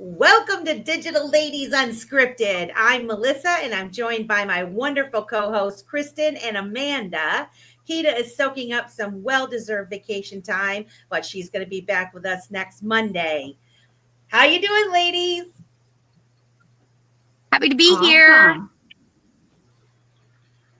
Welcome to Digital Ladies Unscripted. I'm Melissa and I'm joined by my wonderful co-hosts Kristin and Amanda. Keda is soaking up some well-deserved vacation time, but she's going to be back with us next Monday. How you doing, ladies? Happy to be here.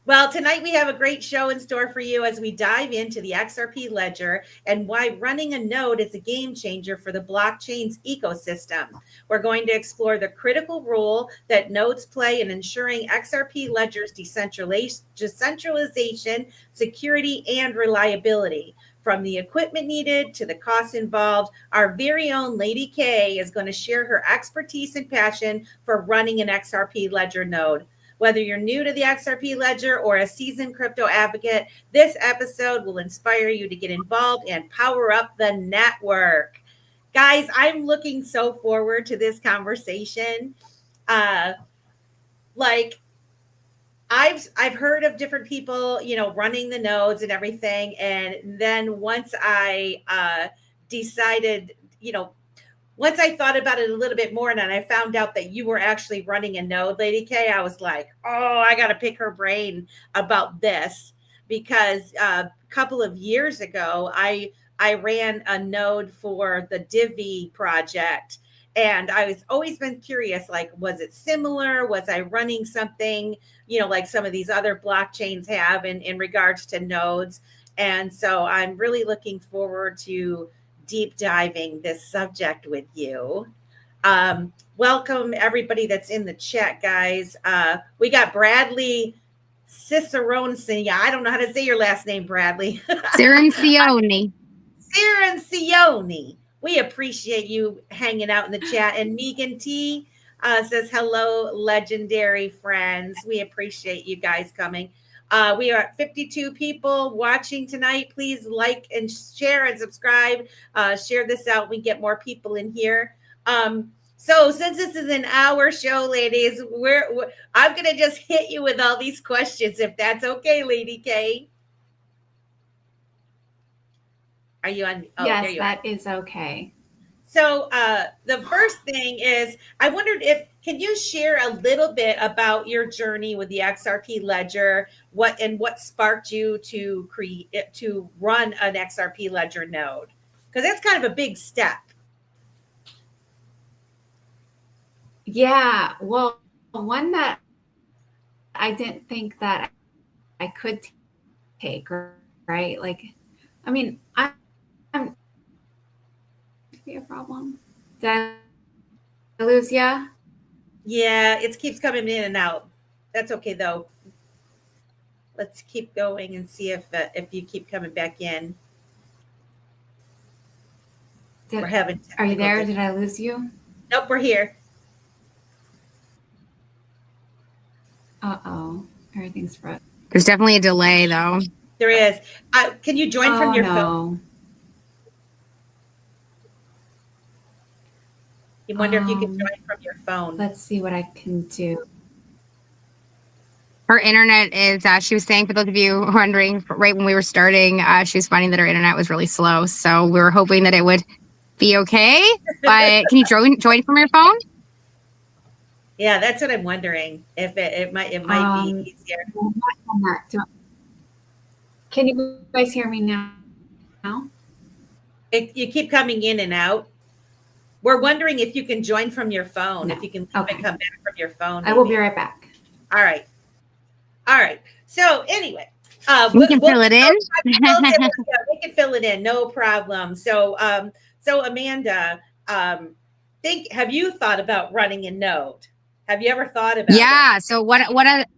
Well, tonight we have a great show in store for you as we dive into the XRP Ledger and why running a node is a game changer for the blockchain's ecosystem. We're going to explore the critical role that nodes play in ensuring XRP Ledger's decentralization, security, and reliability. From the equipment needed to the costs involved, our very own Lady K is going to share her expertise and passion for running an XRP Ledger node. Whether you're new to the XRP Ledger or a seasoned crypto advocate, this episode will inspire you to get involved and power up the network. Guys, I'm looking so forward to this conversation. I've heard of different people, running the nodes and everything. And then once I decided, once I thought about it a little bit more and I found out that you were actually running a node, Lady K, I was like, oh, I got to pick her brain about this because a couple of years ago, I ran a node for the Divi project. And I was always been curious, like, was it similar? Was I running something, like some of these other blockchains have in regards to nodes? And so I'm really looking forward to deep diving this subject with you. Welcome everybody that's in the chat, guys. We got Bradley Cicerone. I don't know how to say your last name, Bradley. Cicerone. Cicerone. We appreciate you hanging out in the chat. And Megan T says, hello, legendary friends. We appreciate you guys coming. We are at 52 people watching tonight. Please like and share and subscribe. Share this out. We get more people in here. So since this is an hour show, ladies, I'm going to just hit you with all these questions, if that's okay, Lady K. Are you on? Oh, yes, that is okay. So the first thing is, I wondered can you share a little bit about your journey with the XRP Ledger, what sparked you to run an XRP Ledger node? Because that's kind of a big step. Yeah, well, one that I didn't think that I could take, right? Like, I mean, I'm be a problem. Did I lose ya? Yeah, it keeps coming in and out. That's okay though. Let's keep going and see if you keep coming back in. Are you there? Did I lose you? Nope, we're here. Uh-oh. Everything's frozen. There's definitely a delay though. There is. Can you join from your phone? You wonder if you can join from your phone. Let's see what I can do. Her internet is, she was saying, for those of you wondering, right when we were starting, she was finding that her internet was really slow. So we were hoping that it would be okay. But can you join from your phone? Yeah, that's what I'm wondering. If it might be easier. Can you guys hear me now? You keep coming in and out. We're wondering if you can join from your phone. No. If you can come back from your phone. I will be right back. All right. So anyway, we can fill it in. We can fill it in. No problem. So Amanda, have you thought about running a node? Have you ever thought about it? So what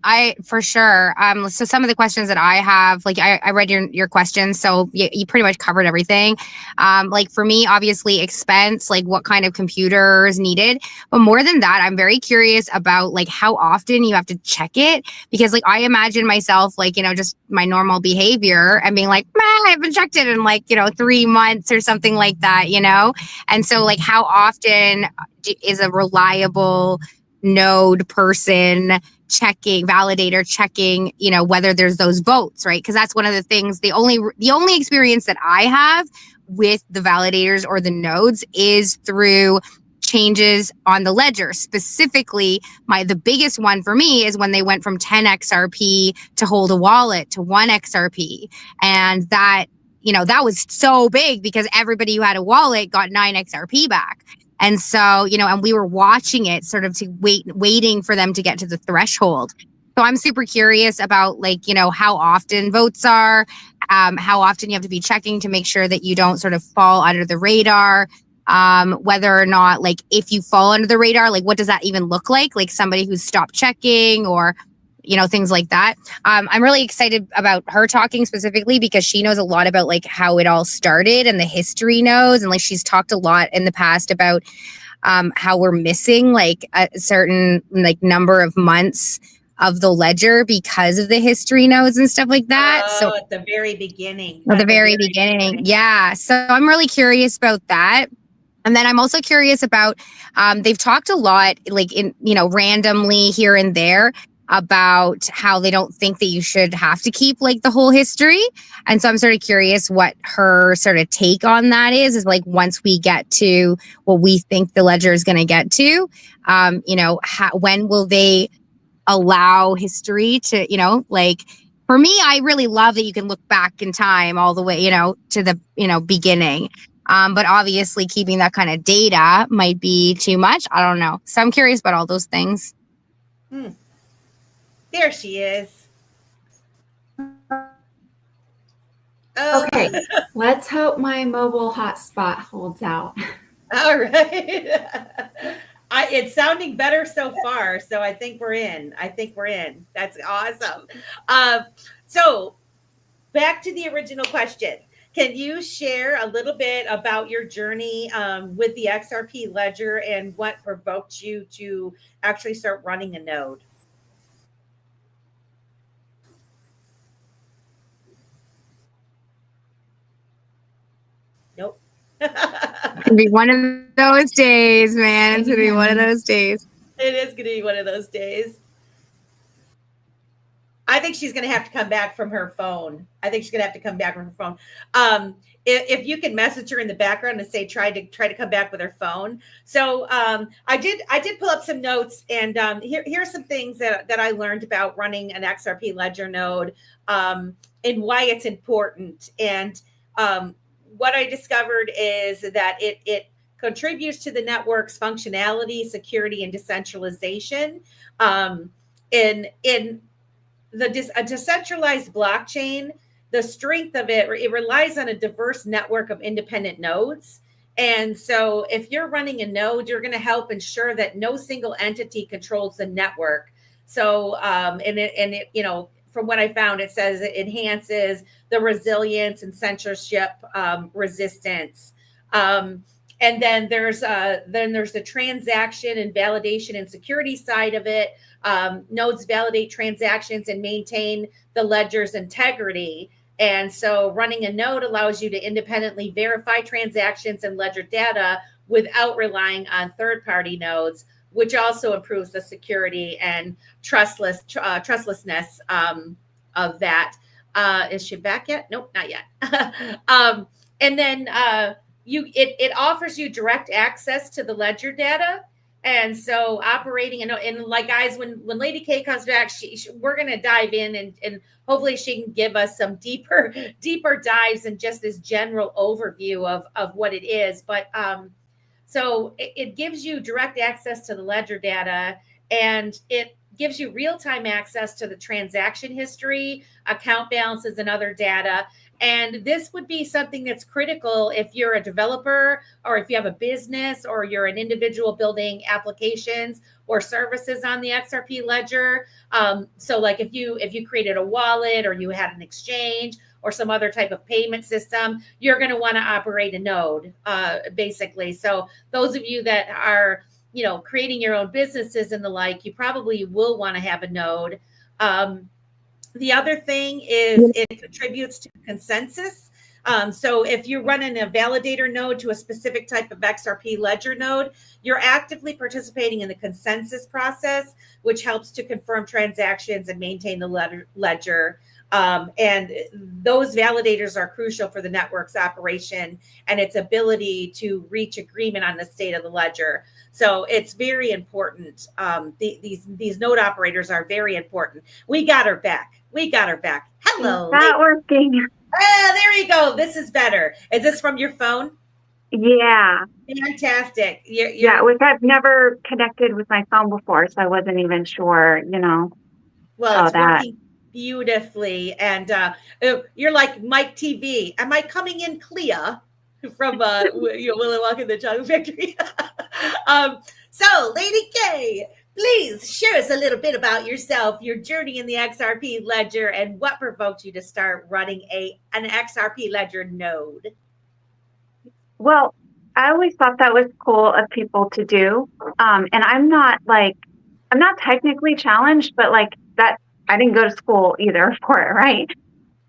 I for sure. So some of the questions that I have, like I read your questions, so you pretty much covered everything. Like for me, obviously expense, like what kind of computer is needed. But more than that, I'm very curious about like how often you have to check it, because like I imagine myself like, just my normal behavior and being like, I haven't checked it in like, 3 months or something like that, And so like how often is a reliable node person validator checking, whether there's those votes, right? Because that's one of the things, the only experience that I have with the validators or the nodes is through changes on the ledger. Specifically, the biggest one for me is when they went from 10 XRP to hold a wallet to 1 XRP. And that, that was so big because everybody who had a wallet got 9 XRP back. And so, and we were watching it sort of waiting for them to get to the threshold. So I'm super curious about how often votes are, how often you have to be checking to make sure that you don't sort of fall under the radar, whether or not, if you fall under the radar, what does that even look like? Like somebody who's stopped checking or, things like that. I'm really excited about her talking specifically because she knows a lot about how it all started and the history knows. And she's talked a lot in the past about how we're missing a certain number of months of the ledger because of the history nodes and stuff like that. Oh, so at the very beginning. At the very beginning. Yeah. So I'm really curious about that. And then I'm also curious about, they've talked a lot, randomly here and there about how they don't think that you should have to keep the whole history. And so I'm sort of curious what her sort of take on that is once we get to what we think the ledger is going to get to, when will they allow history to, for me, I really love that you can look back in time all the way, to the, beginning. But obviously keeping that kind of data might be too much. I don't know. So I'm curious about all those things. There she is. Oh. Okay, let's hope my mobile hotspot holds out. All right. It's sounding better so far, so I think we're in. That's awesome. So back to the original question. Can you share a little bit about your journey with the XRP Ledger and what provoked you to actually start running a node? Nope. It's gonna be one of those days, man. It's gonna be one of those days. It is gonna be one of those days. I think she's gonna have to come back from her phone. If you can message her in the background and say try to come back with her phone. So I did pull up some notes, and here's some things that I learned about running an XRP Ledger node, and why it's important. And what I discovered is that it contributes to the network's functionality, security, and decentralization. In a decentralized blockchain, the strength of it relies on a diverse network of independent nodes. And so if you're running a node, you're going to help ensure that no single entity controls the network. So, from what I found, it says it enhances the resilience and censorship resistance. And then there's the transaction and validation and security side of it. Nodes validate transactions and maintain the ledger's integrity. And so running a node allows you to independently verify transactions and ledger data without relying on third-party nodes, which also improves the security and trustlessness of that. Is she back yet? Nope, not yet. And then it offers you direct access to the ledger data. And so operating and guys, when Lady K comes back, we're going to dive in and hopefully she can give us some deeper dives and just this general overview of what it is. But so it gives you direct access to the ledger data, and it gives you real-time access to the transaction history, account balances, and other data. And this would be something that's critical if you're a developer or if you have a business or you're an individual building applications or services on the XRP Ledger. So if you created a wallet or you had an exchange or some other type of payment system, you're going to want to operate a node, basically. So those of you that are, creating your own businesses and the like, you probably will want to have a node. The other thing is it contributes to consensus. So if you're running a validator node to a specific type of XRP Ledger node, you're actively participating in the consensus process, which helps to confirm transactions and maintain the ledger. And those validators are crucial for the network's operation and its ability to reach agreement on the state of the ledger. So it's very important. These node operators are very important. We got her back. Hello. Is that working? There you go. This is better. Is this from your phone? Yeah. Fantastic. Yeah, which I've never connected with my phone before, so I wasn't even sure, Well, it's working beautifully. And you're like Mike TV. Am I coming in clear from Willy Wonka and the Chocolate Factory? So, Lady K, please share us a little bit about yourself, your journey in the XRP Ledger, and what provoked you to start running an XRP Ledger node. Well, I always thought that was cool of people to do. And I'm not technically challenged, but that I didn't go to school either for it, right?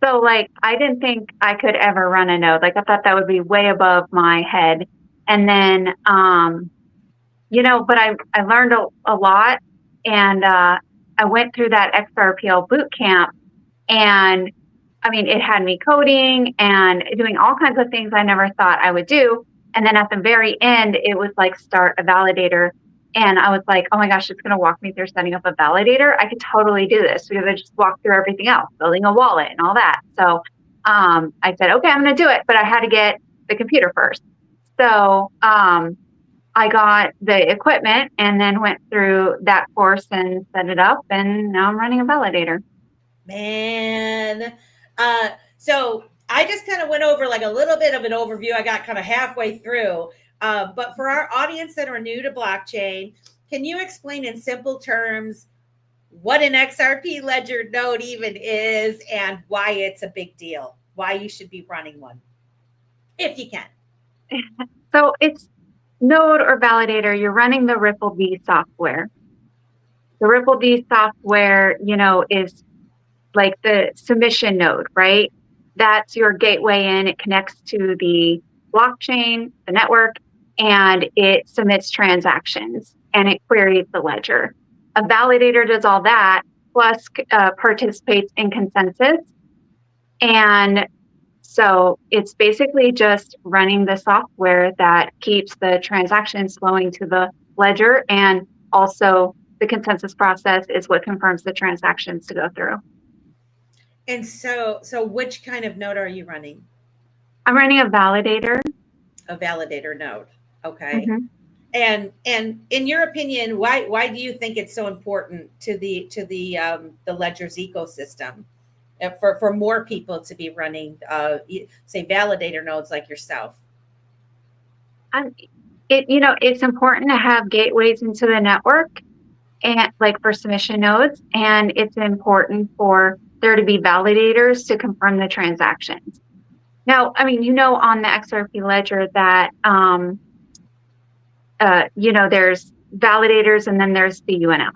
So I didn't think I could ever run a node. I thought that would be way above my head. And then, but I learned a lot, and I went through that XRPL boot camp, and I mean, it had me coding and doing all kinds of things I never thought I would do. And then at the very end, it was start a validator. And I was like, oh my gosh, it's going to walk me through setting up a validator. I could totally do this because I just walked through everything else, building a wallet and all that. So I said, okay, I'm going to do it. But I had to get the computer first. So I got the equipment and then went through that course and set it up. And now I'm running a validator. Man. So I just kind of went over a little bit of an overview. I got kind of halfway through. But for our audience that are new to blockchain, can you explain in simple terms what an XRP Ledger node even is and why it's a big deal? Why you should be running one, if you can. So it's node or validator. You're running the Ripple D software. The Ripple D software, is the submission node, right? That's your gateway in. It connects to the blockchain, the network, and it submits transactions and it queries the ledger. A validator does all that, plus participates in consensus. And so it's basically just running the software that keeps the transactions flowing to the ledger, and also the consensus process is what confirms the transactions to go through. And so which kind of node are you running? I'm running a validator. A validator node. Okay. Mm-hmm. And in your opinion, why do you think it's so important to the Ledger's ecosystem for more people to be running say validator nodes like yourself? It's important to have gateways into the network, and for submission nodes, and it's important for there to be validators to confirm the transactions. Now, I mean, on the XRP Ledger that, there's validators and then there's the UNL,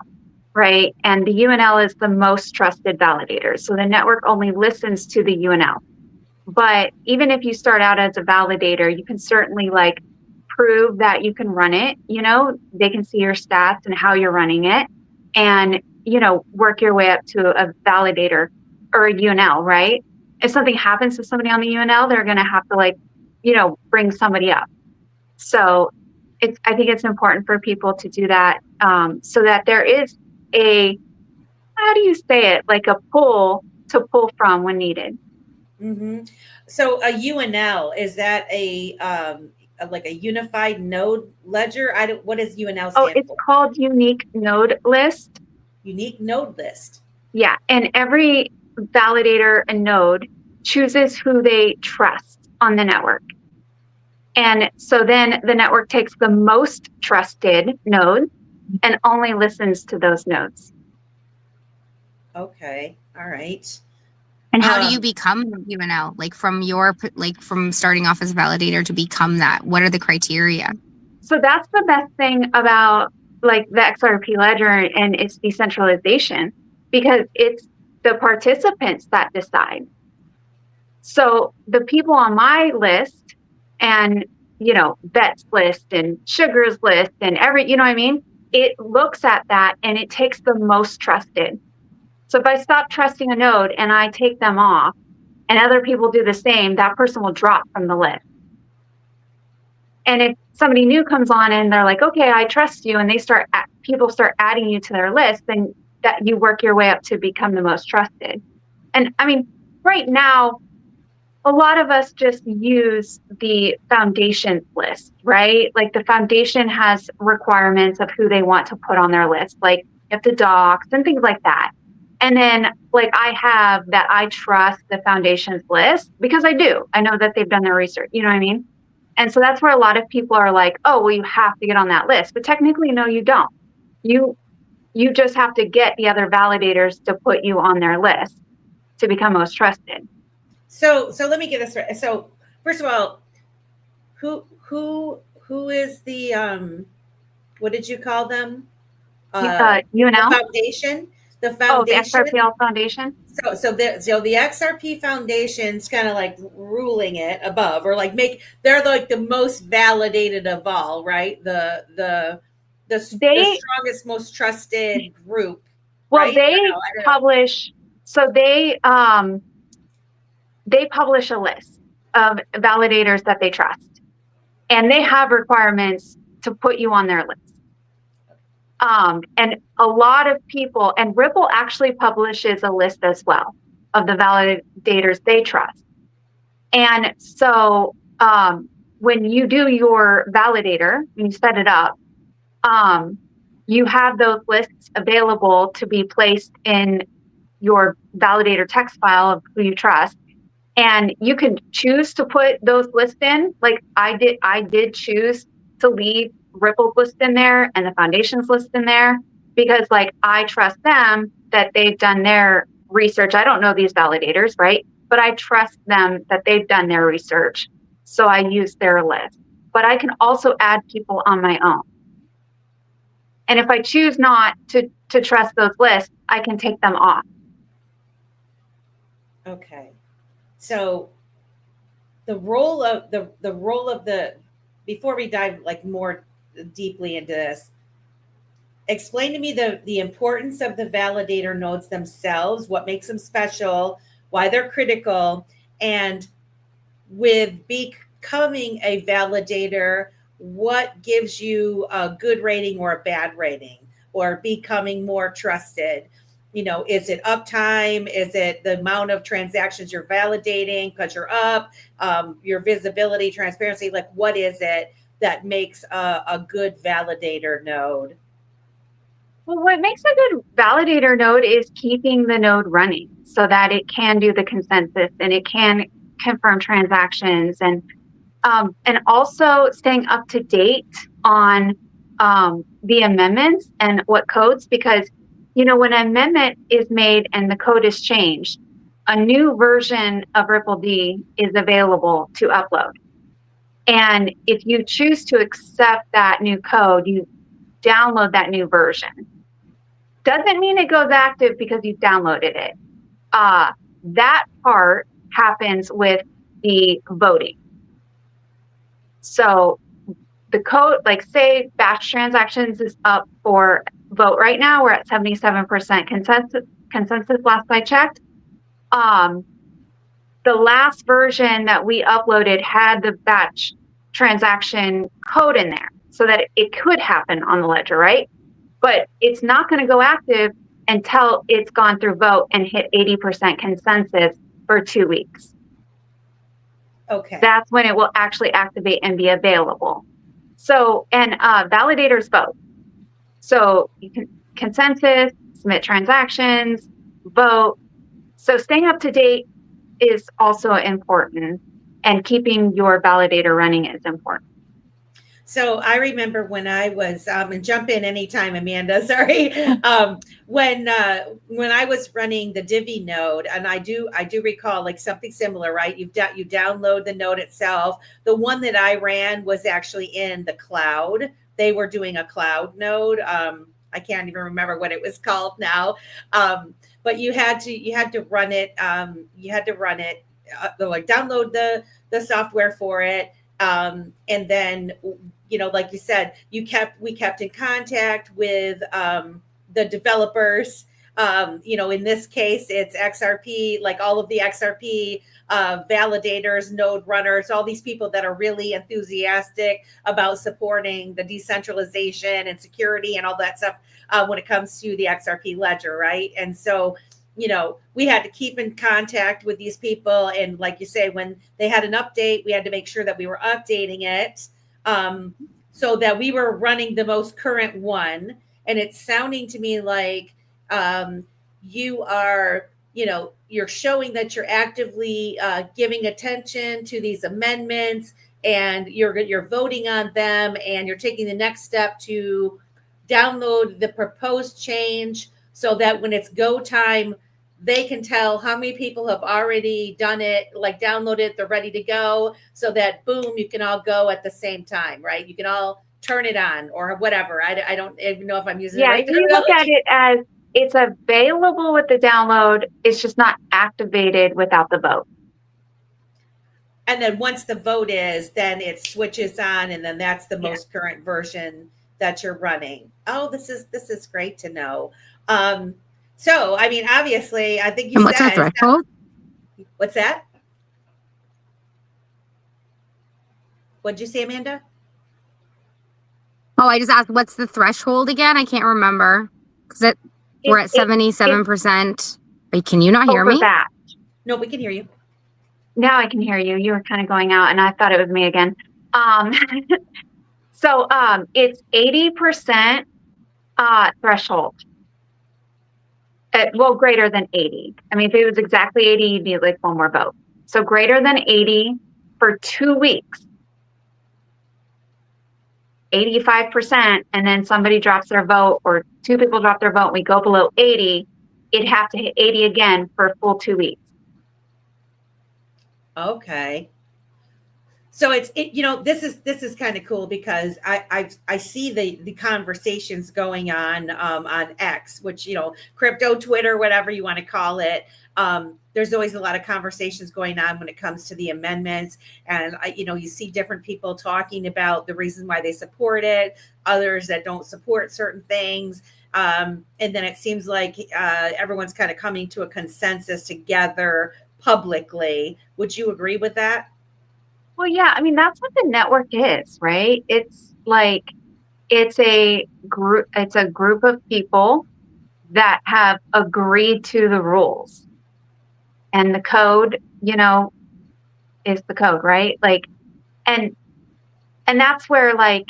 right? And the UNL is the most trusted validator. So the network only listens to the UNL. But even if you start out as a validator, you can certainly prove that you can run it. They can see your stats and how you're running it, and, work your way up to a validator or a UNL, right? If something happens to somebody on the UNL, they're going to have to bring somebody up. So I think it's important for people to do that, so that there is how do you say it? A pool to pull from when needed. Mm-hmm. So a UNL, is that a unified node ledger? What does UNL stand for? Oh, it's called Unique Node List. Unique Node List. Yeah, and every validator and node chooses who they trust on the network. And so then the network takes the most trusted node and only listens to those nodes. Okay. All right. And how do you become UNL? From starting off as a validator to become that? What are the criteria? So that's the best thing about the XRP Ledger and its decentralization, because it's the participants that decide. So the people on my list and, Bet's list and Sugar's list and it looks at that and it takes the most trusted. So if I stop trusting a node and I take them off and other people do the same, that person will drop from the list. And if somebody new comes on and they're like, okay, I trust you, and people start adding you to their list, then that you work your way up to become the most trusted. And I mean, right now, a lot of us just use the foundation list, right? Like the foundation has requirements of who they want to put on their list, like you have to docs and things like that. And then like I have that I trust the foundation's list because I do. I know that they've done their research, you know what I mean? And so that's where a lot of people are like, oh, well, you have to get on that list. But technically, no, you don't. You just have to get the other validators to put you on their list to become most trusted. So let me get this right. So first of all, who is the what did you call them? UNL? The foundation. The foundation. Oh, the XRPL Foundation. So the XRP Foundation's kind of like ruling it above, or like they're like the most validated of all, right? The strongest, most trusted group. Well, right? they publish. So they publish a list of validators that they trust, and they have requirements to put you on their list. And a lot of people, and Ripple actually publishes a list as well of the validators they trust. And so when you do your validator, when you set it up, you have those lists available to be placed in your validator text file of who you trust. And you can choose to put those lists in. Like I did choose to leave Ripple's list in there and the foundation's list in there because like I trust them that they've done their research. I don't know these validators, right? But I trust them that they've done their research. So I use their list. But I can also add people on my own. And if I choose not to trust those lists, I can take them off. Okay. So the role of the before we dive like more deeply into this, explain to me the importance of the validator nodes themselves, what makes them special, why they're critical, and with becoming a validator, what gives you a good rating or a bad rating, or becoming more trusted? You know, is it uptime? Is it the amount of transactions you're validating because you're up? Your visibility, transparency, like what is it that makes a good validator node? Well, what makes a good validator node is keeping the node running so that it can do the consensus and it can confirm transactions, and also staying up to date on the amendments and what codes, because you know, when an amendment is made and the code is changed, a new version of Ripple D is available to upload. And if you choose to accept that new code, you download that new version. Doesn't mean it goes active because you downloaded it. That part happens with the voting. So the code, like say batch transactions is up for vote right now. We're at 77% consensus last I checked. The last version that we uploaded had the batch transaction code in there so that it could happen on the ledger, right? But it's not going to go active until it's gone through vote and hit 80% consensus for 2 weeks. Okay. That's when it will actually activate and be available. So, and validators vote. So you can consensus, submit transactions, vote. So staying up to date is also important, and keeping your validator running is important. So I remember when I was, and jump in anytime, Amanda, sorry. When I was running the Divi node, and I do recall like something similar, right? You download the node itself. The one that I ran was actually in the cloud. They were doing a cloud node. I can't even remember what it was called now. But you had to run it. You had to run it, like download the software for it. And then, you know, like you said, we kept in contact with the developers In this case, it's XRP, like all of the XRP validators, node runners, all these people that are really enthusiastic about supporting the decentralization and security and all that stuff when it comes to the XRP ledger, right? And so, we had to keep in contact with these people. And like you say, when they had an update, we had to make sure that we were updating it so that we were running the most current one. And it's sounding to me like you are, you're showing that you're actively giving attention to these amendments, and you're voting on them, and you're taking the next step to download the proposed change so that when it's go time, they can tell how many people have already done it, like downloaded, they're ready to go, so that boom, you can all go at the same time, right? You can all turn it on or whatever. I don't even know if I'm using the right you look at it as it's available with the download. It's just not activated without the vote. And then once the vote is, then it switches on, and then that's the most current version that you're running. Oh, this is great to know. So, I mean, obviously, I think you what's our threshold? What's that? What'd you say, Amanda? Oh, I just asked, what's the threshold again? I can't remember. Because we're at 77%. Wait, can you not hear me? That. No, we can hear you. Now I can hear you. You were kind of going out, and I thought it was me again. So it's 80% threshold. Well, greater than 80. I mean, if it was exactly 80, you'd need like one more vote. So greater than 80 for 2 weeks. 85%, and then somebody drops their vote, or 2 people drop their vote, and we go below 80, it'd have to hit 80 again for a full 2 weeks. Okay. So this is kind of cool, because I see the conversations going on X, which, crypto Twitter, whatever you want to call it. There's always a lot of conversations going on when it comes to the amendments, and you see different people talking about the reason why they support it, others that don't support certain things, and then it seems like everyone's kind of coming to a consensus together publicly. Would you agree with that? Well, yeah, I mean, that's what the network is, right? It's like, it's a group of people that have agreed to the rules, and the code, is the code, right? Like, and that's where, like,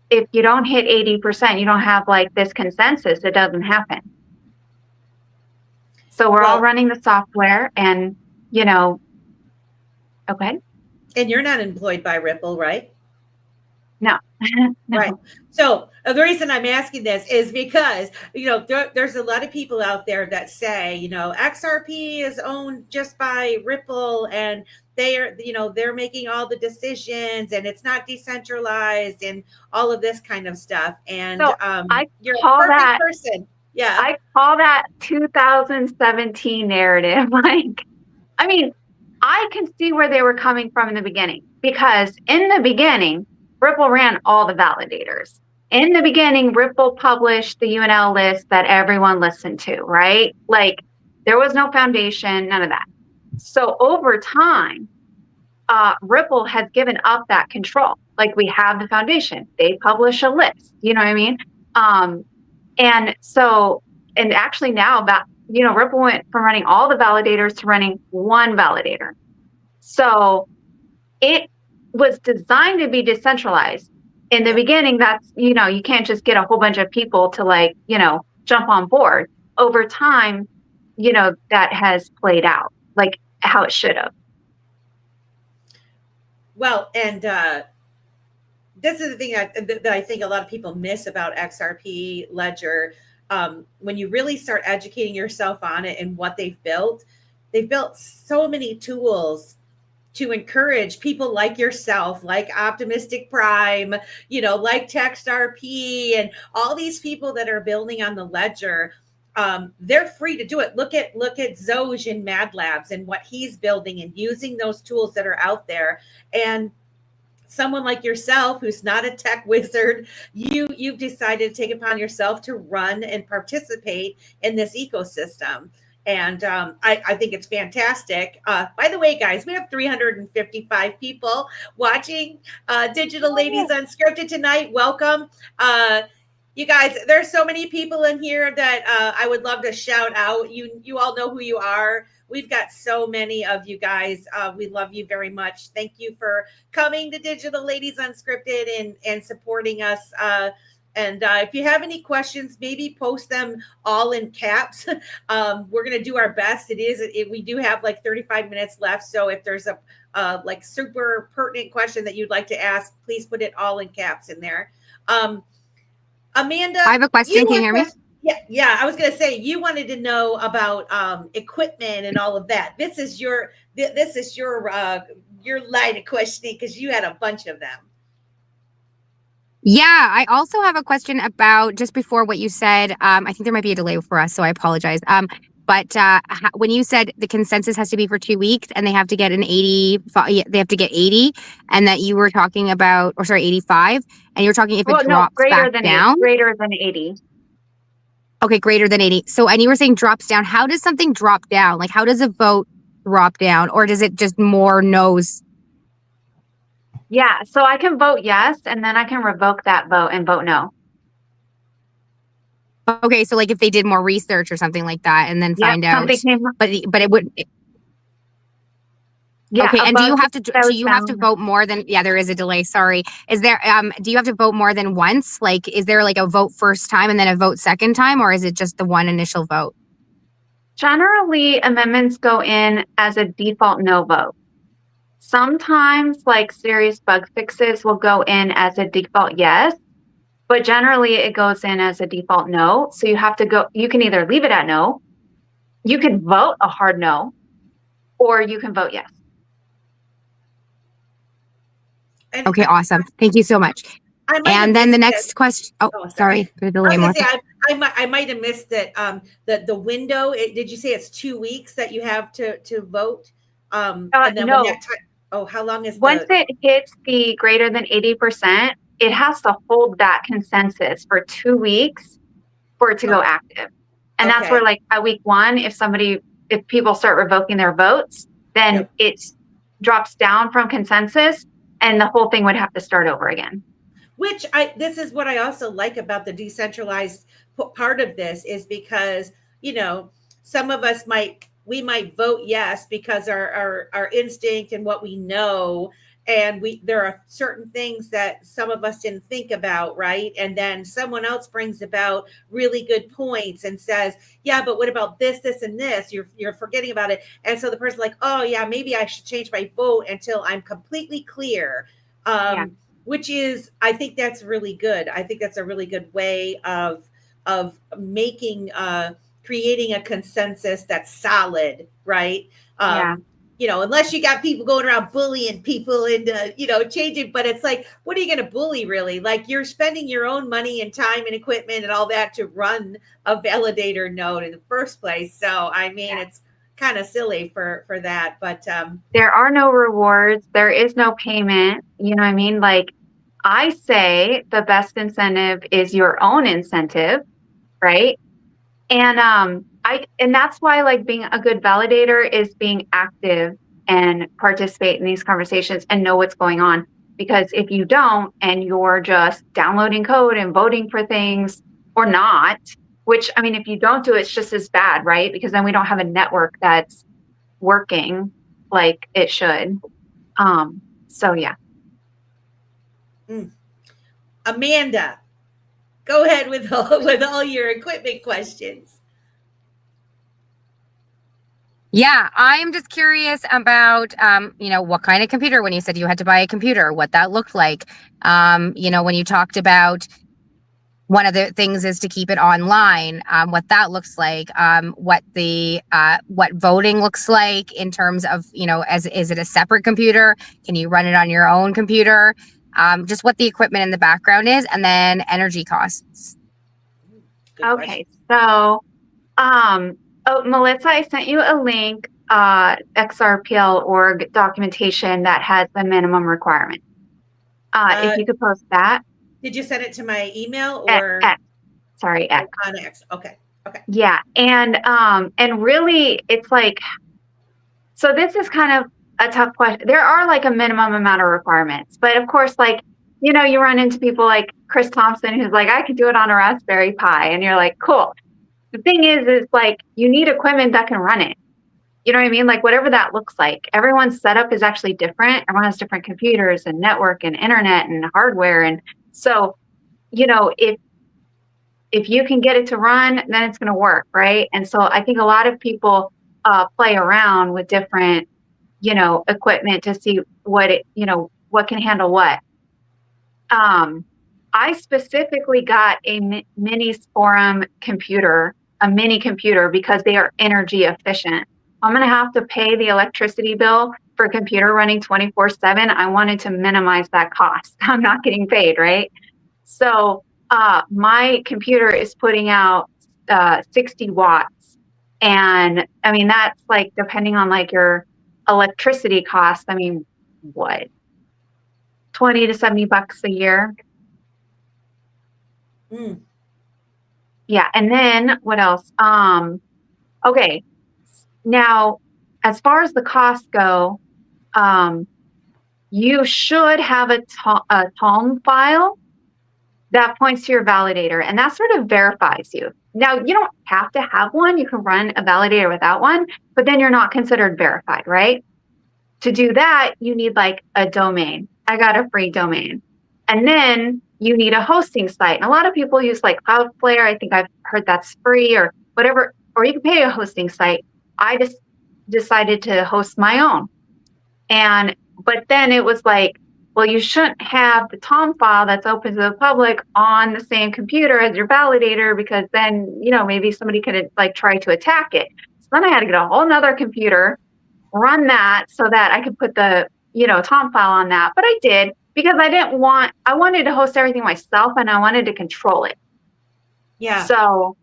if you don't hit 80%, you don't have like this consensus, it doesn't happen. So we're all running the software, and, okay. And you're not employed by Ripple, right? No. No. Right. So the reason I'm asking this is because, there's a lot of people out there that say, XRP is owned just by Ripple, and they're making all the decisions, and it's not decentralized, and all of this kind of stuff. And so you're a perfect person. Yeah. I call that 2017 narrative. Like, I mean, I can see where they were coming from in the beginning, because in the beginning, Ripple ran all the validators. In the beginning, Ripple published the UNL list that everyone listened to, right? Like, there was no foundation, none of that. So over time, Ripple has given up that control. Like, we have the foundation. They publish a list. You know what I mean? And actually now that, Ripple went from running all the validators to running one validator. So it was designed to be decentralized. In the beginning, that's, you can't just get a whole bunch of people to jump on board. Over time, that has played out like how it should have. Well, and this is the thing that I think a lot of people miss about XRP Ledger. When you really start educating yourself on it and what they've built so many tools to encourage people like yourself, like Optimistic Prime, like TextRP, and all these people that are building on the ledger. They're free to do it. Look at Zoj in Mad Labs and what he's building and using those tools that are out there. And someone like yourself who's not a tech wizard, you've decided to take upon yourself to run and participate in this ecosystem. And I think it's fantastic. By the way, guys, we have 355 people watching Digital Ladies Unscripted tonight. Welcome. You guys, there's so many people in here that I would love to shout out. You all know who you are. We've got so many of you guys. We love you very much. Thank you for coming to Digital Ladies Unscripted and supporting us. And if you have any questions, maybe post them all in caps. We're going to do our best. We do have like 35 minutes left. So if there's a like super pertinent question that you'd like to ask, please put it all in caps in there. Amanda, I have a question. Can you hear me? Yeah. I was going to say, you wanted to know about equipment and all of that. This is your line of questioning because you had a bunch of them. Yeah, I also have a question about just before what you said. I think there might be a delay for us, so I apologize. But when you said the consensus has to be for 2 weeks and they have to get an 80, they have to get 80, and that you were talking about, or sorry, 85, and you were talking if it drops back down. Greater than 80. Okay, greater than 80. So, and you were saying drops down. How does something drop down? Like, how does a vote drop down, or does it just more no's? Yeah, so I can vote yes, and then I can revoke that vote and vote no. Okay, so like if they did more research or something like that, and then find out, but it would. Yeah. Okay, and do you have to vote more than? Yeah, there is a delay. Sorry. Is there? Do you have to vote more than once? Like, is there like a vote first time and then a vote second time, or is it just the one initial vote? Generally, amendments go in as a default no vote. Sometimes, like serious bug fixes will go in as a default yes, but generally it goes in as a default no. So you have to go, you can either leave it at no, you can vote a hard no, or you can vote yes. Okay, awesome. Thank you so much. And then the next question. Oh, sorry for the delay. I might have missed it. The window. Did you say it's 2 weeks that you have to vote? And then no. when that time, how long is once it hits the greater than 80%, it has to hold that consensus for 2 weeks for it to go active. And that's where, like, at week 1, if people start revoking their votes, then it drops down from consensus and the whole thing would have to start over again. This is what I also like about the decentralized part of this, is because, some of us might vote yes because our instinct and what we know, and there are certain things that some of us didn't think about, right? And then someone else brings about really good points and says, yeah, but what about this, and this? You're forgetting about it. And so the person's like, oh yeah, maybe I should change my vote until I'm completely clear. Which is, I think that's really good. I think that's a really good way of making creating a consensus that's solid, right? Unless you got people going around bullying people into, changing, but it's like, what are you going to bully really? Like, you're spending your own money and time and equipment and all that to run a validator node in the first place. So, I mean, it's kind of silly for that, but there are no rewards. There is no payment. You know what I mean? Like, I say the best incentive is your own incentive, right? And and that's why, like, being a good validator is being active and participate in these conversations and know what's going on. Because if you don't, and you're just downloading code and voting for things or not, which, I mean, if you don't do it, it's just as bad, right? Because then we don't have a network that's working like it should. So yeah. Amanda, go ahead with all your equipment questions. Yeah, I'm just curious about, what kind of computer, when you said you had to buy a computer, what that looked like. When you talked about one of the things is to keep it online, what that looks like, what voting looks like in terms of, is it a separate computer? Can you run it on your own computer? Just what the equipment in the background is, and then energy costs. Okay, so, Melissa, I sent you a link, XRPL org documentation that has the minimum requirement. If you could post that. Did you send it to my email At or X. Sorry, X. on X? Okay. Yeah, and really, it's like, so this is kind of a tough question. There are like a minimum amount of requirements, but of course, like, you know, you run into people like Chris Thompson, who's like, I could do it on a Raspberry Pi, and you're like, cool. The thing is like, you need equipment that can run it. You know what I mean? Like, whatever that looks like. Everyone's setup is actually different. Everyone has different computers and network and internet and hardware, and so, you know, if you can get it to run, then it's going to work, right? And so I think a lot of people play around with different, you know, equipment to see what it, you know, what can handle what. I specifically got a mini Sporum computer, a mini computer, because they are energy efficient. I'm going to have to pay the electricity bill for a computer running 24/7. I wanted to minimize that cost. I'm not getting paid, right? So my computer is putting out 60 watts. And I mean, that's like, depending on like your electricity cost, I mean, what, 20 to 70 bucks a year? Mm. Yeah. And then what else? Okay. Now, as far as the costs go, you should have a TOM file that points to your validator, and that sort of verifies you. Now, you don't have to have one. You can run a validator without one, but then you're not considered verified, right? To do that, you need like a domain. I got a free domain. And then you need a hosting site. And a lot of people use like Cloudflare. I think I've heard that's free or whatever, or you can pay a hosting site. I just decided to host my own. But then it was like, well, you shouldn't have the TOM file that's open to the public on the same computer as your validator, because then, you know, maybe somebody could like try to attack it. So then I had to get a whole nother computer, run that so that I could put the, you know, TOM file on that. But I did, because I wanted to host everything myself, and I wanted to control it. Yeah. So,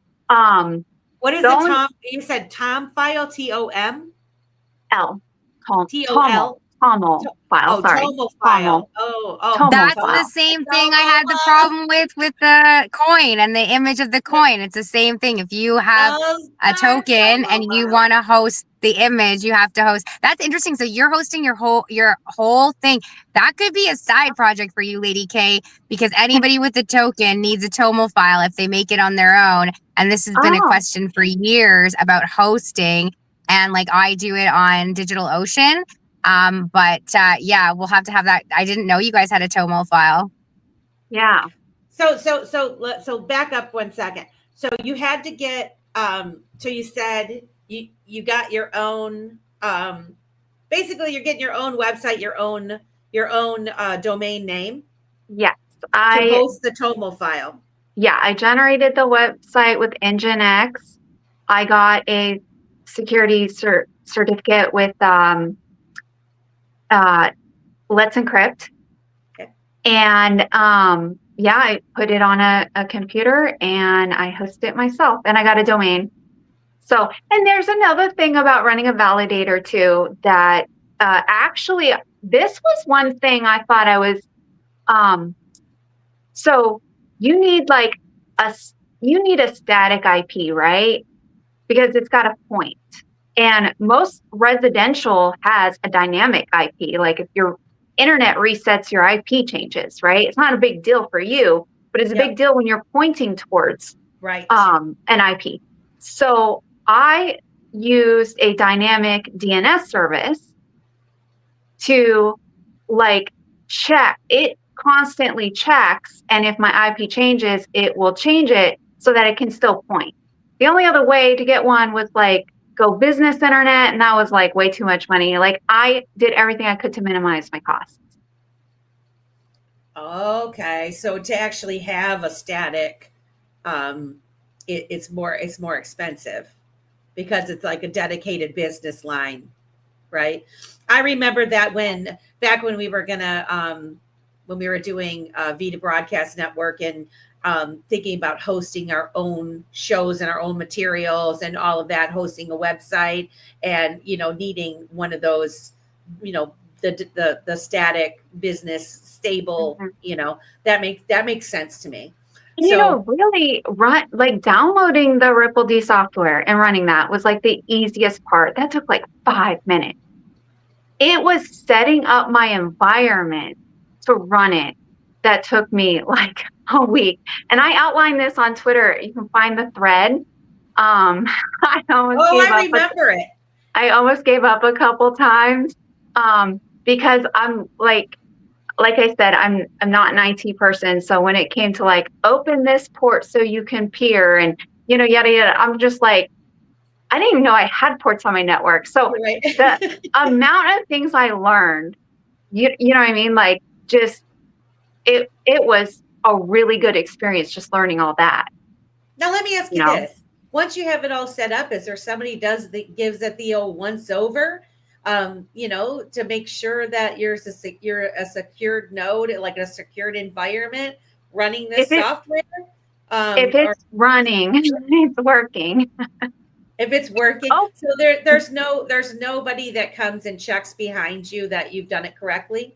what is the TOM? You said TOM file, TOM? L. TOL? TOML file. Sorry. TOML file. TOML That's file. the same thing I had the problem with the coin and the image of the coin. It's the same thing. If you have a token and you want to host the image, you have to host. That's interesting. So you're hosting your whole thing. That could be a side project for you, Lady K, because anybody with a token needs a TOML file if they make it on their own. And this has been a question for years about hosting. And like, I do it on DigitalOcean. Yeah, we'll have to have that. I didn't know you guys had a TOML file. Yeah. So back up 1 second. So you had to get, so you said you got your own, basically you're getting your own website, your own domain name. Yes. To host the TOML file. Yeah. I generated the website with Nginx. I got a security certificate with, Let's Encrypt. Okay. And yeah, I put it on a computer and I host it myself, and I got a domain. So, and there's another thing about running a validator too, that actually this was one thing I thought I was, so you need like a static IP, right? Because it's got a point. And most residential has a dynamic IP. Like if your internet resets, your IP changes, right? It's not a big deal for you, but it's a big deal when you're pointing towards an IP. So I used a dynamic DNS service to like check. It constantly checks, and if my IP changes, it will change it so that it can still point. The only other way to get one was like go business internet, and that was like way too much money. Like I did everything I could to minimize my costs. Okay, so to actually have a static, it's more expensive because it's like a dedicated business line, right? I remember that back when we were when we were doing Vita Broadcast Network and thinking about hosting our own shows and our own materials and all of that, hosting a website and, needing one of those, the static business stable, that makes sense to me. And really downloading the Ripple D software and running that was like the easiest part. That took like 5 minutes. It was setting up my environment to run it that took me like a week. And I outlined this on Twitter. You can find the thread. I remember it. I almost gave up a couple times because I'm like I said, I'm not an IT person. So when it came to like open this port so you can peer and yada yada, I'm just like, I didn't even know I had ports on my network. So the amount of things I learned, you know what I mean? Like just it was a really good experience just learning all that. Now let me ask you this. Once you have it all set up, is there somebody gives it the old once over? To make sure that you're a secured node, like a secured environment running this software. If it's running, it's working. If it's working, so there's nobody that comes and checks behind you that you've done it correctly.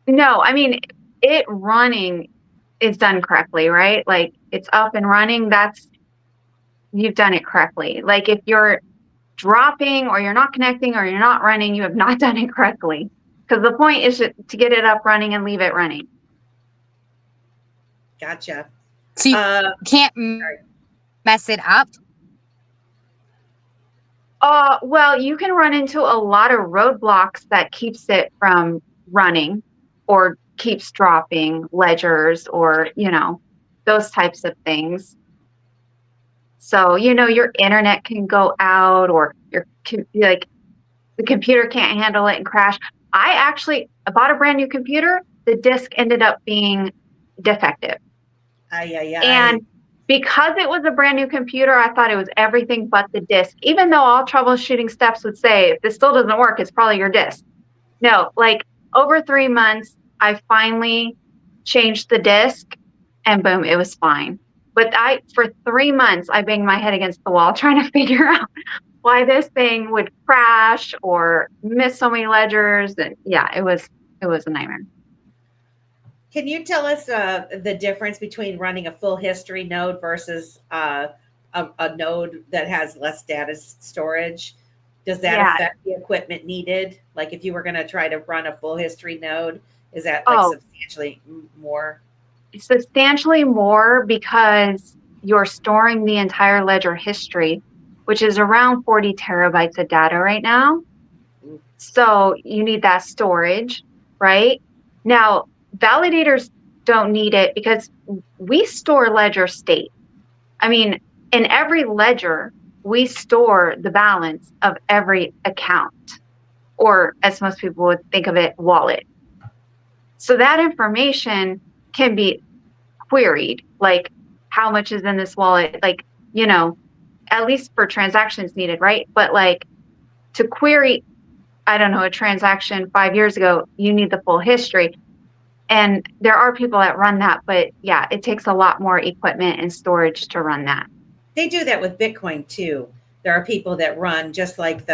No, I mean it running is done correctly, right? Like it's up and running. You've done it correctly. Like if you're dropping or you're not connecting or you're not running, you have not done it correctly. Because the point is to get it up running and leave it running. Gotcha. So you can't mess it up? Well, you can run into a lot of roadblocks that keeps it from running or keeps dropping ledgers or, those types of things. So, your internet can go out or the computer can't handle it and crash. I bought a brand new computer. The disk ended up being defective. And because it was a brand new computer, I thought it was everything but the disk, even though all troubleshooting steps would say, if this still doesn't work, it's probably your disk. No, like over 3 months, I finally changed the disk and boom, it was fine. But for 3 months, I banged my head against the wall trying to figure out why this thing would crash or miss so many ledgers. And it was a nightmare. Can you tell us the difference between running a full history node versus a node that has less data storage? Does that affect the equipment needed? Like if you were going to try to run a full history node, is that substantially more? Substantially more because you're storing the entire ledger history, which is around 40 terabytes of data right now. So you need that storage, right? Now, validators don't need it because we store ledger state. I mean, in every ledger, we store the balance of every account, or as most people would think of it, wallet. So that information can be queried, like how much is in this wallet, like, at least for transactions needed, right? But like to query, I don't know, a transaction 5 years ago, you need the full history. And there are people that run that, but it takes a lot more equipment and storage to run that. They do that with Bitcoin too. There are people that run just like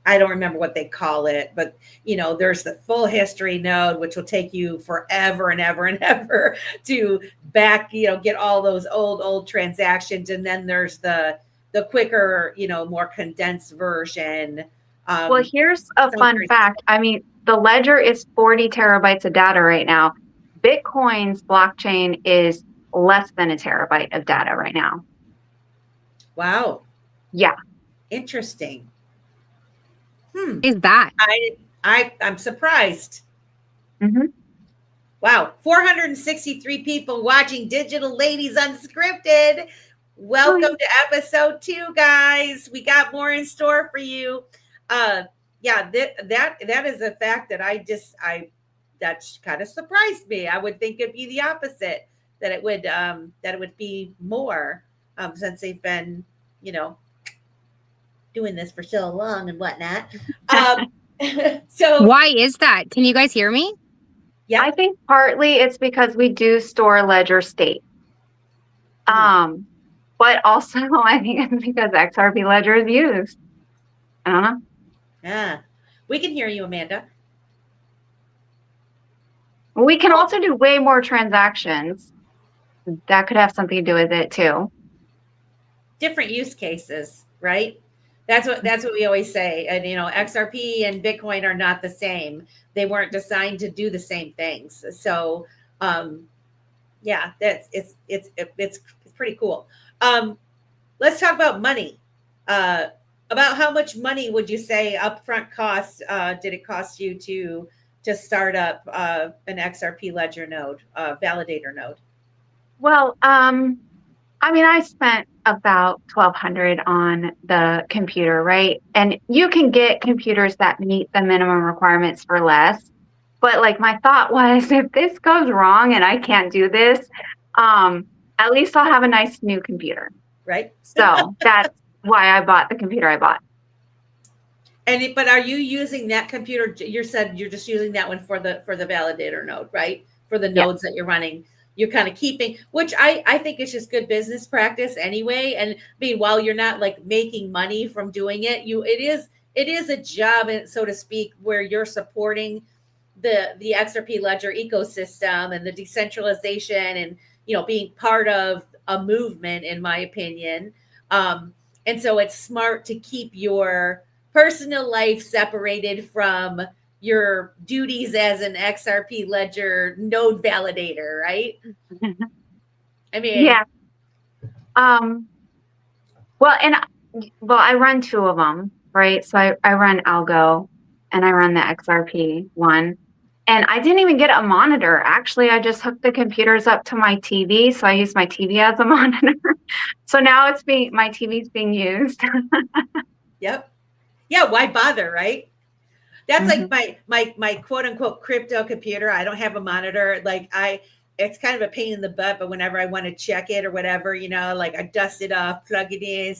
I don't remember what they call it, but there's the full history node, which will take you forever and ever and ever to get all those old transactions. And then there's the quicker, more condensed version. Well, here's a fun fact. I mean, the ledger is 40 terabytes of data right now. Bitcoin's blockchain is less than a terabyte of data right now. Wow. Yeah. Interesting. Is that? I'm surprised. Mm-hmm. Wow. 463 people watching Digital Ladies Unscripted. Welcome to episode 2, guys. We got more in store for you. That is a fact that that kind of surprised me. I would think it'd be the opposite, that it would be more since they've been, doing this for so long and whatnot. So why is that? Can you guys hear me? Yeah, I think partly it's because we do store ledger state. But also I think it's because XRP Ledger is used. I don't know. Yeah, we can hear you, Amanda. We can also do way more transactions. That could have something to do with it too. Different use cases, right? That's what we always say. And XRP and Bitcoin are not the same. They weren't designed to do the same things. So yeah, it's pretty cool. Let's talk about money. About how much money would you say upfront cost did it cost you to start up an XRP Ledger node, validator node? Well, I mean, I spent about $1,200 on the computer, right? And you can get computers that meet the minimum requirements for less. But like my thought was, if this goes wrong and I can't do this, at least I'll have a nice new computer. Right. So that's why I bought the computer I bought. But are you using that computer? You said you're just using that one for the validator node, right? For the nodes that you're running. You're kind of keeping, which I think is just good business practice anyway. And I mean, while you're not like making money from doing it, it is a job, so to speak, where you're supporting the XRP Ledger ecosystem and the decentralization and being part of a movement, in my opinion. And so it's smart to keep your personal life separated from your duties as an XRP Ledger node validator, right? I mean, yeah. Well, I run two of them, right? So I run Algo and I run the XRP one. And I didn't even get a monitor. Actually, I just hooked the computers up to my TV. So I use my TV as a monitor. So now my TV's being used. Yep. Yeah. Why bother, right? That's like my quote unquote crypto computer. I don't have a monitor. It's kind of a pain in the butt, but whenever I want to check it or whatever, like I dust it off, plug it in,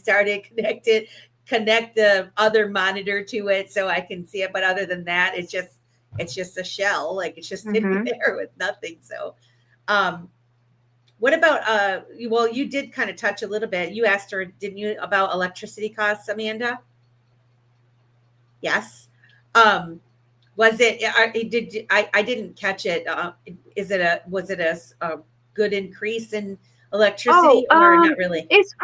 connect the other monitor to it so I can see it. But other than that, it's just a shell. Like it's just sitting there with nothing. So, what about, well, you did kind of touch a little bit. You asked her, didn't you, about electricity costs, Amanda? Yes. Was it, I didn't catch it. Was it a good increase in electricity or not really? It's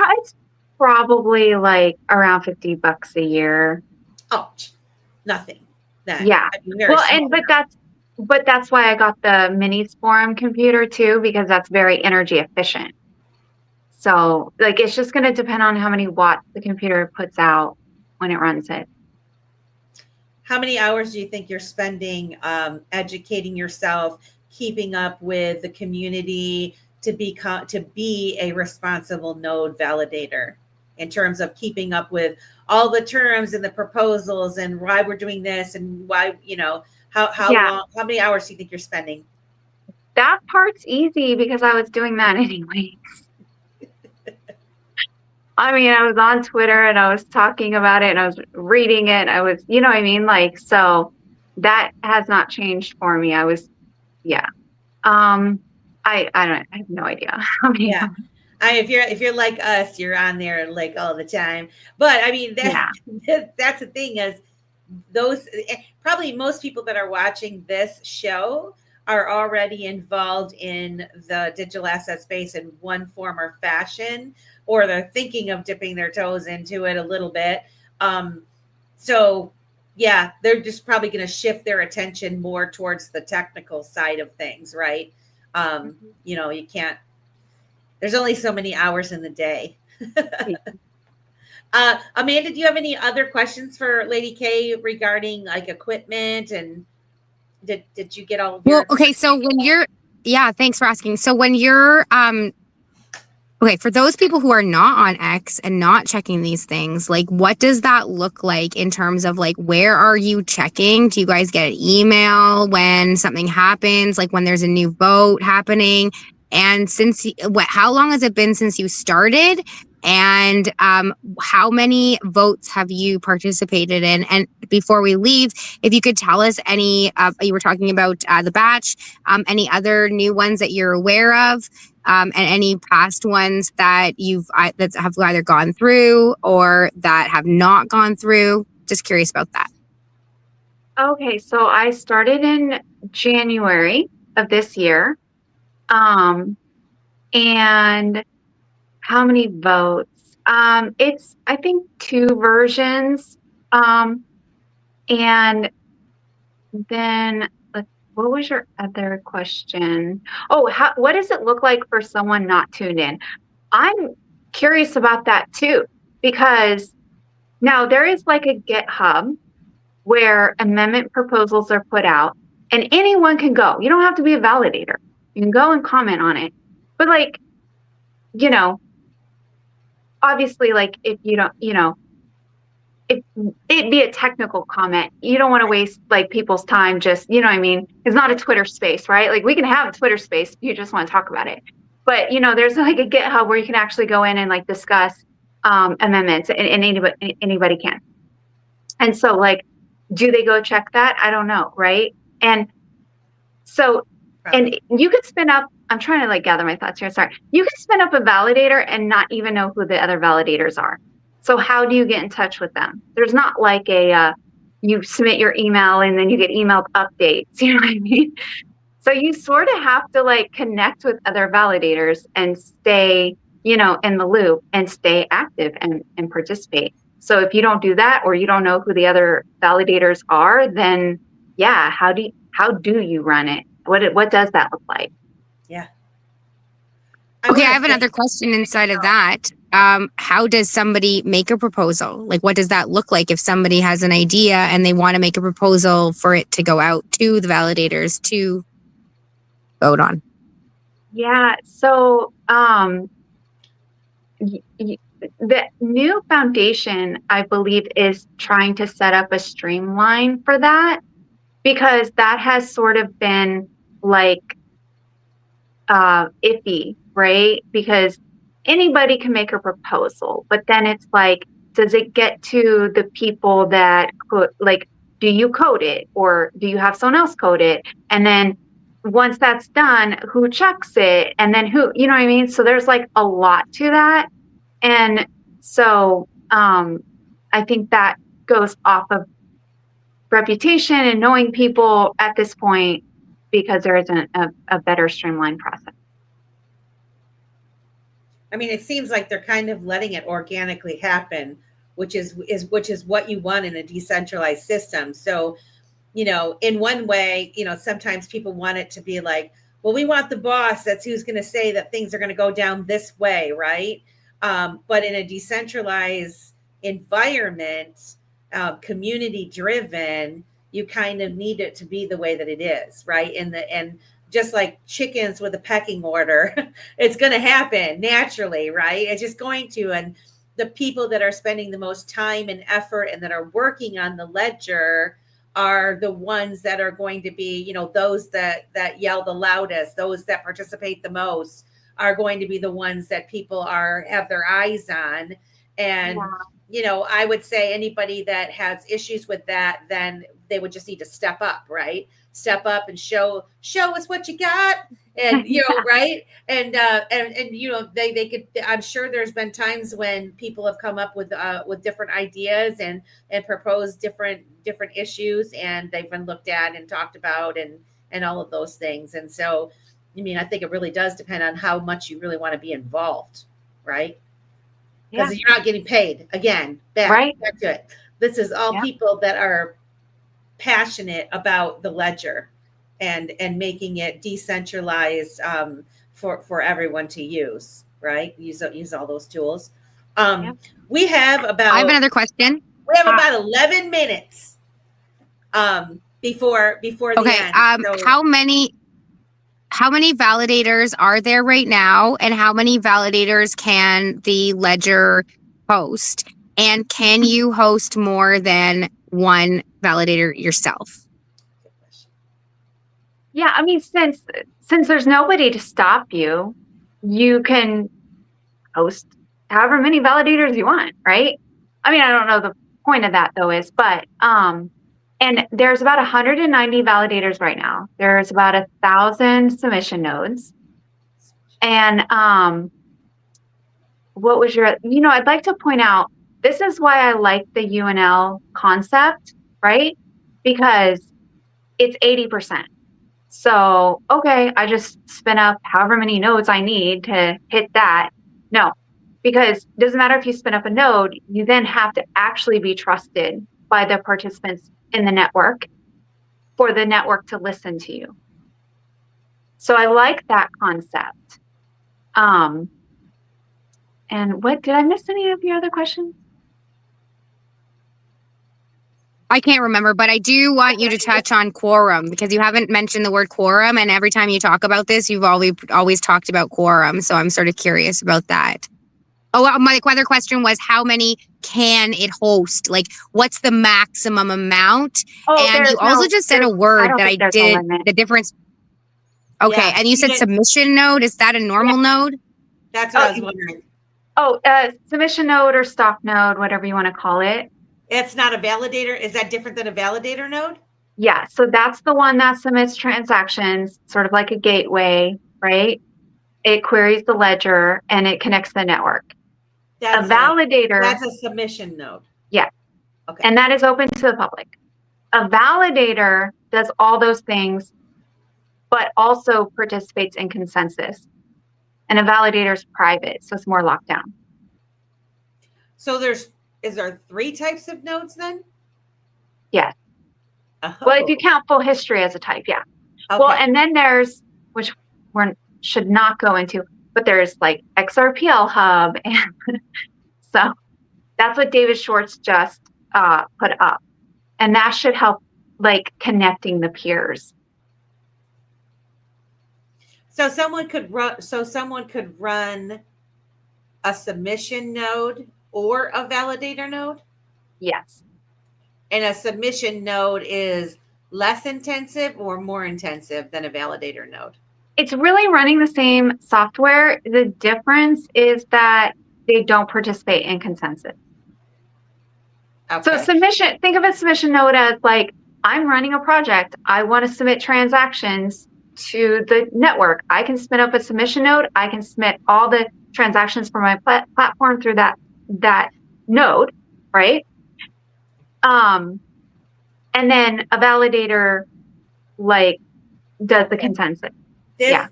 probably like around $50 a year. Oh, nothing. Yeah. But that's why I got the mini Sporum computer too, because that's very energy efficient. So like, it's just going to depend on how many watts the computer puts out when it runs it. How many hours do you think you're spending educating yourself, keeping up with the community to be a responsible node validator, in terms of keeping up with all the terms and the proposals and why we're doing this and why, how long, how many hours do you think you're spending? That part's easy because I was doing that anyways. I mean, I was on Twitter and I was talking about it and I was reading it. I was, you know what I mean? Like, so that has not changed for me. I was, yeah. I have no idea. Yeah. If you're like us, you're on there like all the time. But I mean, that's the thing is probably most people that are watching this show are already involved in the digital asset space in one form or fashion, or they're thinking of dipping their toes into it a little bit. So yeah, they're just probably going to shift their attention more towards the technical side of things, right? You can't, there's only so many hours in the day. Amanda, do you have any other questions for Lady K regarding like equipment, and did you get all of your... Well, okay, so thanks for asking. So when you're okay, for those people who are not on X and not checking these things, like what does that look like in terms of like, where are you checking? Do you guys get an email when something happens, like when there's a new vote happening? And how long has it been since you started? And how many votes have you participated in? And before we leave, if you could tell us any, you were talking about the batch, any other new ones that you're aware of, and any past ones that that have either gone through or that have not gone through. Just curious about that. Okay, so I started in January of this year. And how many votes? It's, I think, 2 versions. And then what was your other question? Oh, what does it look like for someone not tuned in? I'm curious about that too, because now there is like a GitHub where amendment proposals are put out and anyone can go. You don't have to be a validator. You can go and comment on it. But like, you know, obviously, like if you don't, you know, it'd be a technical comment. You don't want to waste like people's time. Just, you know what I mean? It's not a Twitter space, right? Like we can have a Twitter space if you just want to talk about it. But, you know, there's like a GitHub where you can actually go in and like discuss amendments, and anybody can. And so like, do they go check that? I don't know, right? And so, and you could spin up, I'm trying to like gather my thoughts here. Sorry. You can spin up a validator and not even know who the other validators are. So how do you get in touch with them? There's not like you submit your email and then you get emailed updates. You know what I mean? So you sort of have to like connect with other validators and stay, you know, in the loop and stay active and participate. So if you don't do that, or you don't know who the other validators are, then yeah, how do you run it? What does that look like? Yeah. Okay, I have another question inside of that. How does somebody make a proposal? Like, what does that look like if somebody has an idea and they want to make a proposal for it to go out to the validators to vote on? Yeah, so the new foundation, I believe, is trying to set up a streamline for that, because that has sort of been like iffy, right? Because anybody can make a proposal, but then it's like, does it get to the people that like, do you code it or do you have someone else code it? And then once that's done, who checks it? And then who, you know what I mean? So there's like a lot to that. And so I think that goes off of reputation and knowing people at this point, because there isn't a better streamlined process. I mean, it seems like they're kind of letting it organically happen, which is what you want in a decentralized system. So, you know, in one way, you know, sometimes people want it to be like, well, we want the boss. That's who's going to say that things are going to go down this way, right? But in a decentralized environment, community driven, you kind of need it to be the way that it is, right? And just like chickens with a pecking order, it's going to happen naturally, right? It's just going to. And the people that are spending the most time and effort and that are working on the ledger are the ones that are going to be, you know, those that yell the loudest, those that participate the most are going to be the ones that people have their eyes on. And, you know, I would say anybody that has issues with that, then they would just need to step up, right? Step up and show us what you got. And, you know, right. And, you know, they could, I'm sure there's been times when people have come up with different ideas and proposed different issues, and they've been looked at and talked about and all of those things. And so, I mean, I think it really does depend on how much you really want to be involved, right? Because you're not getting paid. Again, back to it. This is all people that are passionate about the ledger and making it decentralized for everyone to use, right? Use all those tools. We have about. I have another question. We have about 11 minutes before the end. So, how many validators are there right now, and how many validators can the ledger host? And can you host more than one validator yourself? Yeah, I mean, since there's nobody to stop you, you can host however many validators you want, right? I mean, I don't know the point of that though is, but and there's about 190 validators right now. There's about 1,000 submission nodes. And what was your, you know, I'd like to point out, this is why I like the UNL concept, right? Because it's 80%. So, okay, I just spin up however many nodes I need to hit that. No, because it doesn't matter if you spin up a node, you then have to actually be trusted by the participants in the network for the network to listen to you. So I like that concept. And what, did I miss any of your other questions? I can't remember, but I do want you to touch on quorum because you haven't mentioned the word quorum. And every time you talk about this, you've always talked about quorum. So I'm sort of curious about that. Oh, my other question was how many can it host? Like, what's the maximum amount? Oh, And you also just said a word that I did the difference. Okay. Yeah, And you said submission node. Is that a normal node? That's what I was wondering. Submission node or stop node, whatever you want to call it. It's not a validator. Is that different than a validator node? Yeah. So that's the one that submits transactions, sort of like a gateway, right? It queries the ledger and it connects the network. That's a validator. That's a submission node. Yeah. Okay. And that is open to the public. A validator does all those things, but also participates in consensus. And a validator is private, so it's more locked down. So is there 3 types of nodes then? Yeah. Oh. Well, if you count full history as a type, yeah. Okay. Well, and then there's, which we should not go into, but there's like XRPL hub. And so that's what David Schwartz just put up. And that should help like connecting the peers. So someone could run a submission node or a validator node? Yes. And a submission node is less intensive or more intensive than a validator node? It's really running the same software. The difference is that they don't participate in consensus. Okay. So think of a submission node as like, I'm running a project. I want to submit transactions to the network. I can spin up a submission node. I can submit all the transactions for my platform through that node, right? And then a validator like does the consensus.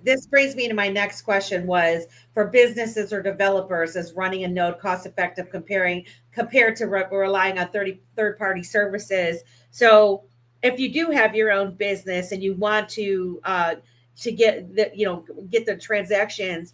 This brings me to my next question was, for businesses or developers, is running a node cost effective compared to relying on third-party services? So if you do have your own business and you want to get the transactions,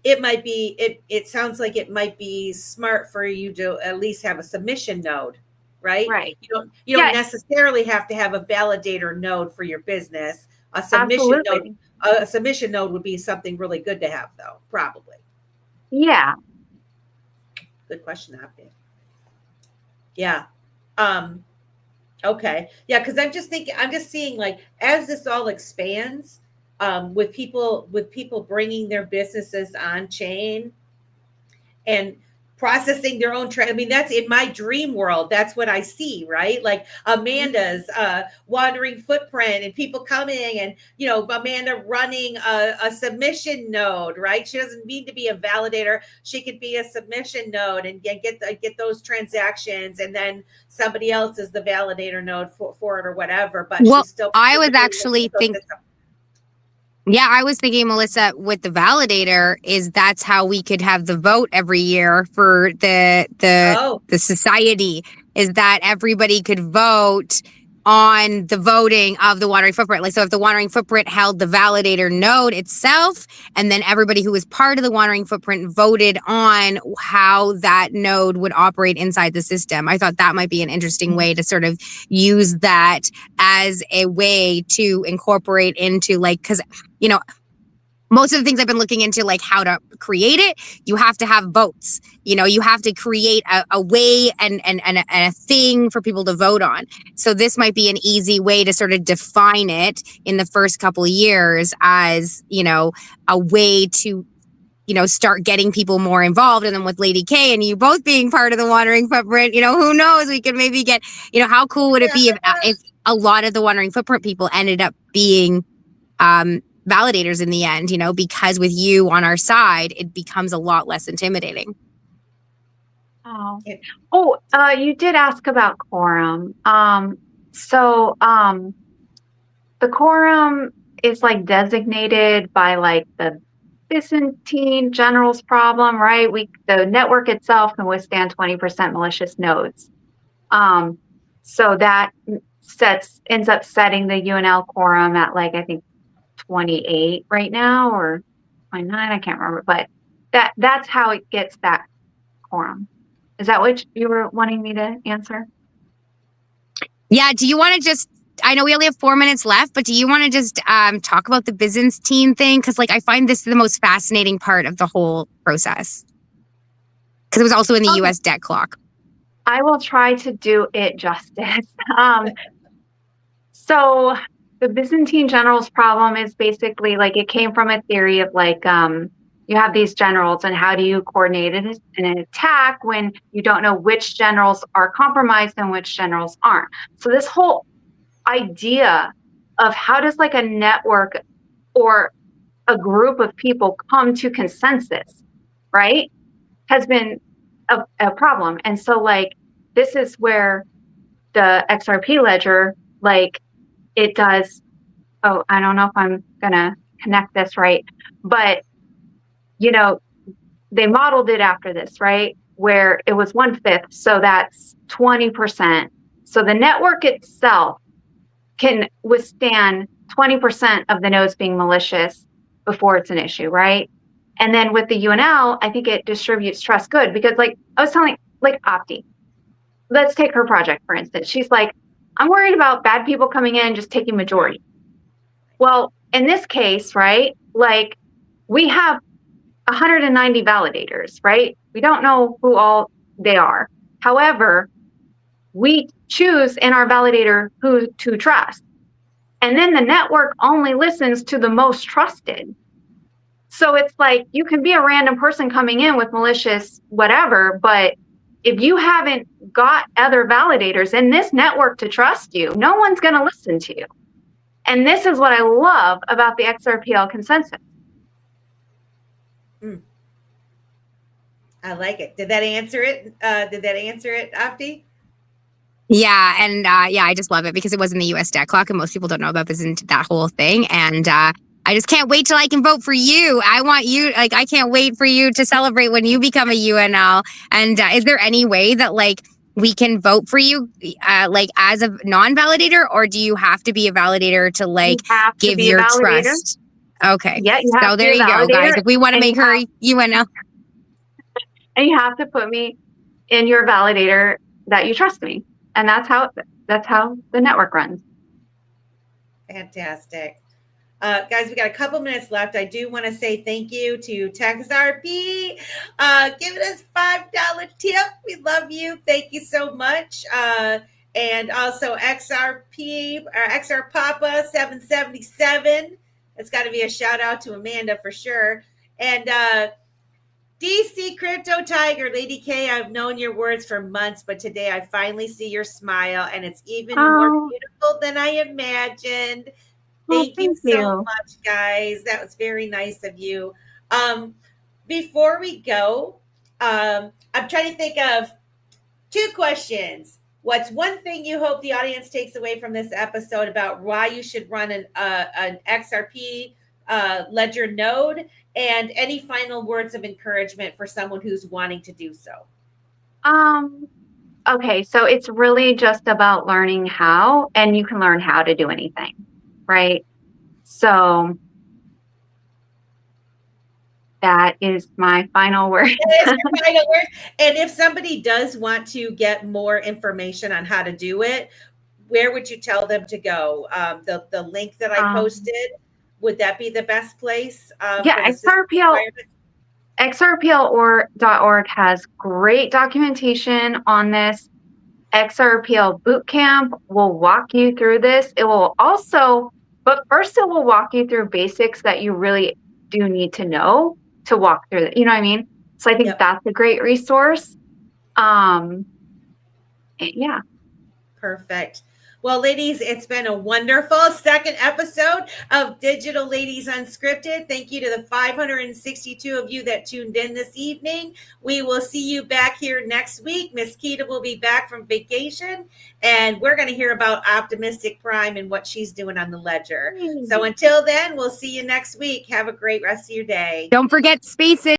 it sounds like it might be smart for you to at least have a submission node, right? Right. You don't necessarily have to have a validator node for your business. A submission node. A submission node would be something really good to have, though, probably. Yeah. Good question, Happy. Yeah. Okay. Yeah, because I'm just seeing like as this all expands, with people bringing their businesses on chain and processing their own I mean, that's in my dream world. That's what I see, right? Like Amanda's wandering footprint and people coming and, Amanda running a submission node, right? She doesn't need to be a validator. She could be a submission node and get those transactions. And then somebody else is the validator node for it or whatever. But she's still. I was actually thinking. Yeah, I was thinking, Melissa, with the validator is that's how we could have the vote every year for the society, is that everybody could vote on the voting of the Wandering Footprint. Like, so if the Wandering Footprint held the validator node itself, and then everybody who was part of the Wandering Footprint voted on how that node would operate inside the system. I thought that might be an interesting way to sort of use that as a way to incorporate into, like, because, most of the things I've been looking into, like how to create it, you have to have votes. You have to create a way and a thing for people to vote on. So this might be an easy way to sort of define it in the first couple of years as, a way to, start getting people more involved. And then with Lady K and you both being part of the Wandering Footprint, who knows, we could maybe get, how cool would it be if a lot of the Wandering Footprint people ended up being, validators in the end, because with you on our side, it becomes a lot less intimidating. You did ask about quorum. The quorum is like designated by like the Byzantine generals problem, right? The network itself can withstand 20% malicious nodes. So that ends up setting the UNL quorum at like, I think 28 right now, or 29, I can't remember, but that's how it gets that quorum. Is that what you were wanting me to answer? Yeah. Do you want to just, I know we only have 4 minutes left, but do you want to just talk about the Byzantine thing? Because like I find this the most fascinating part of the whole process. Because it was also in the US debt clock. I will try to do it justice. So the Byzantine generals problem is basically like it came from a theory of like you have these generals and how do you coordinate an attack when you don't know which generals are compromised and which generals aren't. So this whole idea of how does like a network or a group of people come to consensus, right, has been a problem. And so like this is where the XRP ledger, like it does, oh, I don't know if I'm gonna connect this right, but you know, they modeled it after this, right? Where it was 1/5, so that's 20%. So the network itself can withstand 20% of the nodes being malicious before it's an issue, right? And then with the UNL, I think it distributes trust good because like I was telling like Opti, let's take her project for instance. She's like, I'm worried about bad people coming in and just taking majority. Well, in this case, right, like we have 190 validators, right? We don't know who all they are. However, we choose in our validator who to trust. And then the network only listens to the most trusted. So it's like you can be a random person coming in with malicious whatever, but if you haven't got other validators in this network to trust you, no one's going to listen to you. And this is what I love about the XRPL consensus. I like it. Did that answer it? Opti? Yeah. And yeah, I just love it because it was in the US debt clock and most people don't know about this into that whole thing. And I just can't wait till I can vote for you. I want you, like, I can't wait for you to celebrate when you become a UNL. And is there any way that like we can vote for you like as a non-validator, or do you have to be a validator to like give your trust? Okay. Yeah, so there you go, guys. If we want to make her UNL. And you have to put me in your validator that you trust me. And that's how the network runs. Fantastic. Guys, we got a couple minutes left. I do want to say thank you to XRP giving us $5 tip. We love you. Thank you so much. And also XRP or XR Papa 777. It's got to be a shout out to Amanda for sure. And DC Crypto Tiger, Lady K, I've known your words for months, but today I finally see your smile, and it's even more beautiful than I imagined. Thank you so much, guys. That was very nice of you. Before we go, I'm trying to think of 2 questions. What's one thing you hope the audience takes away from this episode about why you should run an XRP Ledger node, and any final words of encouragement for someone who's wanting to do so? Okay, so it's really just about learning how, and you can learn how to do anything, right? So that is my final word. That is your final word. And if somebody does want to get more information on how to do it, where would you tell them to go? The link that I posted, would that be the best place? Yeah, XRPL.org has great documentation on this. XRPL Bootcamp will walk you through this. It will also, but first it will walk you through basics that you really do need to know to walk through it. You know what I mean? So I think that's a great resource. Yeah. Perfect. Well, ladies, it's been a wonderful second episode of Digital Ladies Unscripted. Thank you to the 562 of you that tuned in this evening. We will see you back here next week. Miss Keda will be back from vacation, and we're going to hear about Optimistic Prime and what she's doing on the ledger. So until then, we'll see you next week. Have a great rest of your day. Don't forget spaces.